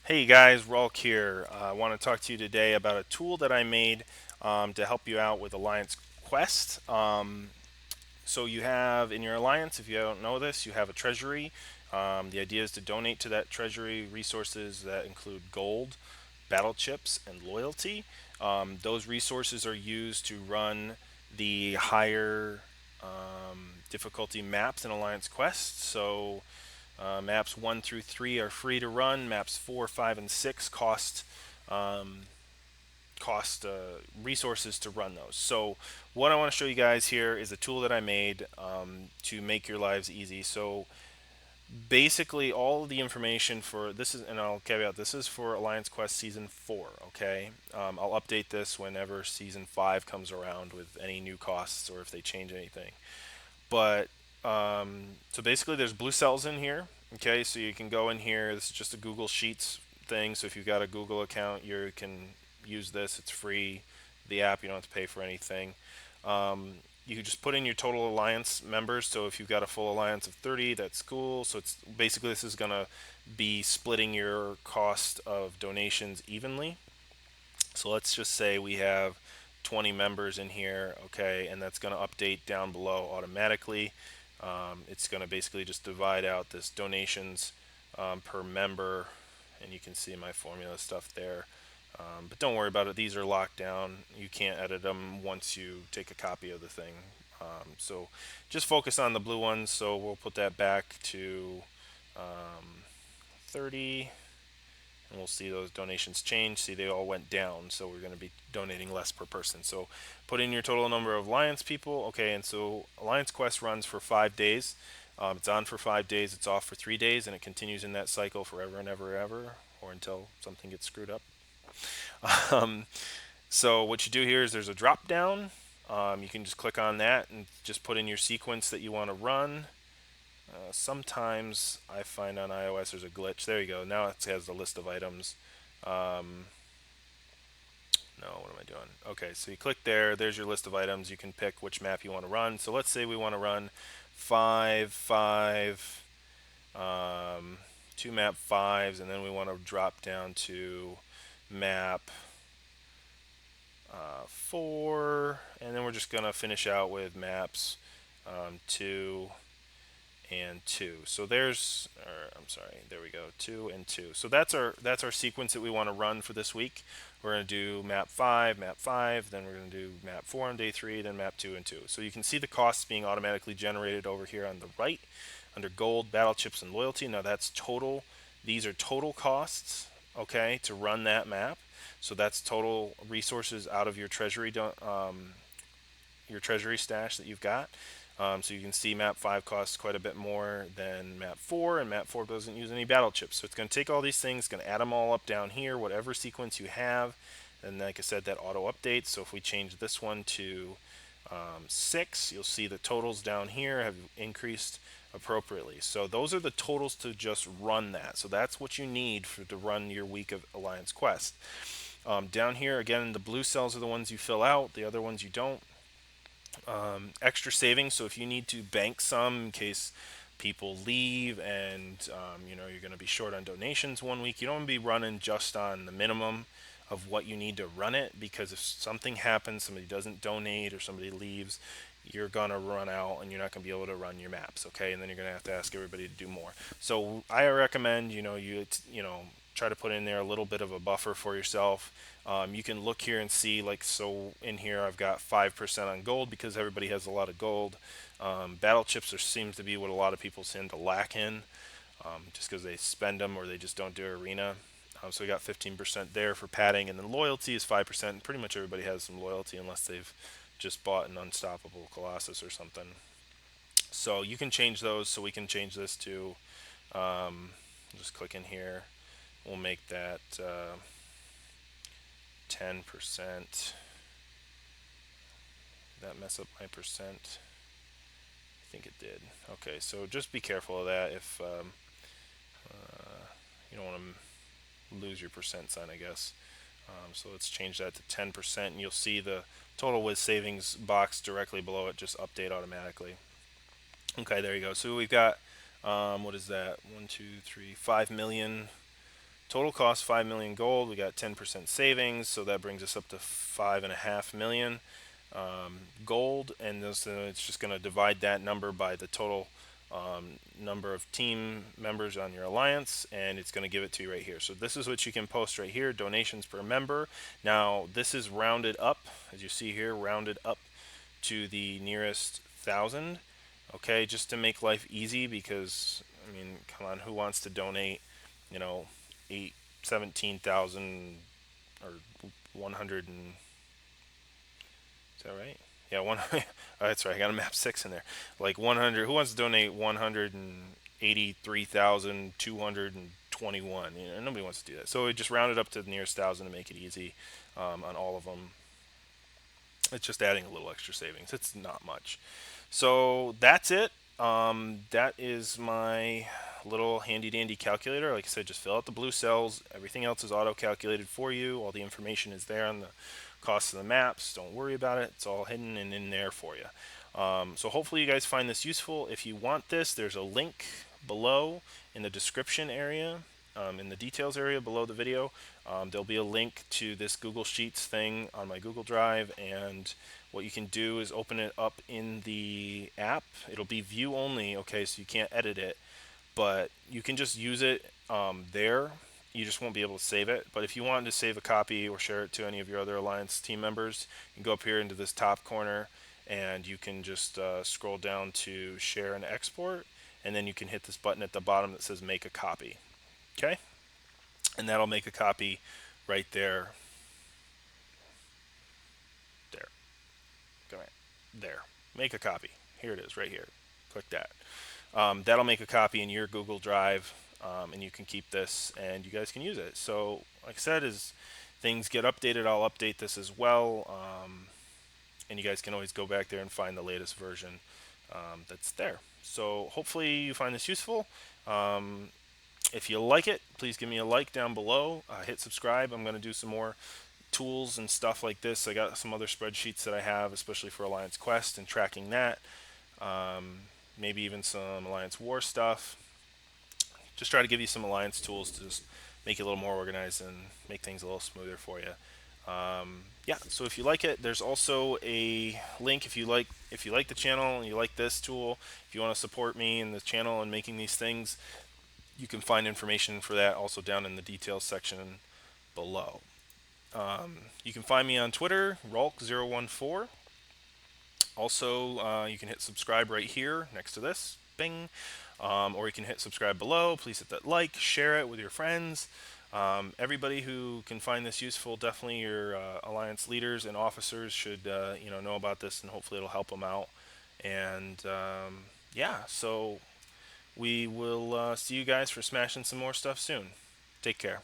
Hey guys, Rulk here. I want to talk to you today about a tool that I made to help you out with Alliance Quest. So you have in your alliance, if you don't know this, you have a treasury. The idea is to donate to that treasury resources that include gold, battle chips, and loyalty. Those resources are used to run the higher difficulty maps in Alliance Quest. So maps 1 through 3 are free to run. Maps 4, 5, and 6 um, cost resources to run those. So what I want to show you guys here is a tool that I made to make your lives easy. So basically all the information for this is, and I'll caveat, this is for Alliance Quest Season 4, okay? I'll update this whenever Season 5 comes around with any new costs or if they change anything. But so basically there's blue cells in here, okay? So you can go in here. This is just a Google Sheets thing. So if you've got a Google account, you can use this. It's free. The app, you don't have to pay for anything. You can just put in your total alliance members. So if you've got a full alliance of 30, that's cool. So it's basically, this is going to be splitting your cost of donations evenly. So let's just say we have 20 members in here, okay, and that's going to update down below automatically. It's going to basically just divide out this donations per member, and you can see my formula stuff there. But don't worry about it; these are locked down. You can't edit them once you take a copy of the thing. So just focus on the blue ones. So we'll put that back to 30, and we'll see those donations change. See, they all went down, so we're going to be donating less per person. So put in your total number of Alliance people. Okay, and so Alliance Quest runs for 5 days. It's on for 5 days, it's off for 3 days, and it continues in that cycle forever and ever, ever, or until something gets screwed up. Um, so what you do here is there's a drop down. You can just click on that and just put in your sequence that you want to run. Sometimes I find on iOS there's a glitch. There you go. Now it has the list of items. Um, no, what am I doing? Okay, so you click there. There's your list of items. You can pick which map you want to run. So let's say we want to run 5, 5, um, 2 map 5s, and then we want to drop down to map 4, and then we're just going to finish out with maps 2 and 2. So there's, or I'm sorry, there we go, 2 and 2. So that's our sequence that we want to run for this week. We're going to do map 5, then we're going to do map 4 on day 3, then map 2 and 2. So you can see the costs being automatically generated over here on the right under gold, battle chips, and loyalty. Now that's total. These are total costs, okay, to run that map. So that's total resources out of your treasury stash that you've got. So you can see map 5 costs quite a bit more than map 4, and map 4 doesn't use any battle chips. So it's going to take all these things, going to add them all up down here, whatever sequence you have, and like I said, that auto updates. So if we change this one to 6, you'll see the totals down here have increased appropriately. So those are the totals to just run that. So that's what you need to run your week of Alliance Quest. Down here, again, the blue cells are the ones you fill out, the other ones you don't. Extra savings, so if you need to bank some in case people leave and you're going to be short on donations one week, you don't want to be running just on the minimum of what you need to run it, because if something happens, somebody doesn't donate or somebody leaves, you're going to run out and you're not going to be able to run your maps, okay? And then you're going to have to ask everybody to do more. So I recommend try to put in there a little bit of a buffer for yourself. You can look here and see, like, so in here I've got 5% on gold because everybody has a lot of gold. Battle chips seems to be what a lot of people tend to lack in, just because they spend them or they just don't do arena. So we got 15% there for padding, and then loyalty is 5%. Pretty much everybody has some loyalty unless they've just bought an unstoppable Colossus or something. So you can change those. So we can change this to, just click in here. We'll make that 10%. Did that mess up my percent? I think it did. Okay, so just be careful of that if you don't want to lose your percent sign, I guess. So let's change that to 10%, and you'll see the total with savings box directly below it just update automatically. Okay, there you go. So we've got, what is that? 1, 2, 3, 5 million Total cost 5 million gold. We got 10% savings, so that brings us up to 5.5 million gold, and this, it's just going to divide that number by the total number of team members on your alliance, and it's going to give it to you right here. So this is what you can post right here: donations per member. Now this is rounded up, as you see here, rounded up to the nearest thousand. Okay, just to make life easy, because I mean, come on, who wants to donate, you know, 17,000 or 100 and, is that right? Yeah, one. Oh, that's right. I got a map 6 in there. Like 100. Who wants to donate 183,221? You know, nobody wants to do that. So we just rounded up to the nearest thousand to make it easy on all of them. It's just adding a little extra savings. It's not much. So that's it. That is my little handy dandy calculator. Like I said, just fill out the blue cells. Everything else is auto calculated for you. All the information is there on the cost of the maps. Don't worry about it. It's all hidden and in there for you. So hopefully you guys find this useful. If you want this, there's a link below in the description area, in the details area below the video. There'll be a link to this Google Sheets thing on my Google Drive, and what you can do is open it up in the app. It'll be view only, okay, so you can't edit it, but you can just use it there. You just won't be able to save it. But if you wanted to save a copy or share it to any of your other Alliance team members, you can go up here into this top corner, and you can just scroll down to share and export, and then you can hit this button at the bottom that says make a copy. Okay, and that'll make a copy right there. There. Come here. There. Make a copy. Here it is, right here. Click that. That'll make a copy in your Google Drive, and you can keep this, and you guys can use it. So, like I said, as things get updated, I'll update this as well, and you guys can always go back there and find the latest version that's there. So, hopefully, you find this useful. If you like it, please give me a like down below. Hit subscribe. I'm going to do some more tools and stuff like this. I got some other spreadsheets that I have, especially for Alliance Quest and tracking that. Maybe even some Alliance War stuff. Just try to give you some Alliance tools to just make it a little more organized and make things a little smoother for you. Yeah, so if you like it, there's also a link if you like the channel and you like this tool. If you want to support me in the channel and making these things, you can find information for that also down in the details section below. You can find me on Twitter, Rulk014. Also, you can hit subscribe right here next to this, bing, or you can hit subscribe below. Please hit that like, share it with your friends. Everybody who can find this useful, definitely your Alliance leaders and officers should know about this, and hopefully it'll help them out. And yeah, so we will see you guys for smashing some more stuff soon. Take care.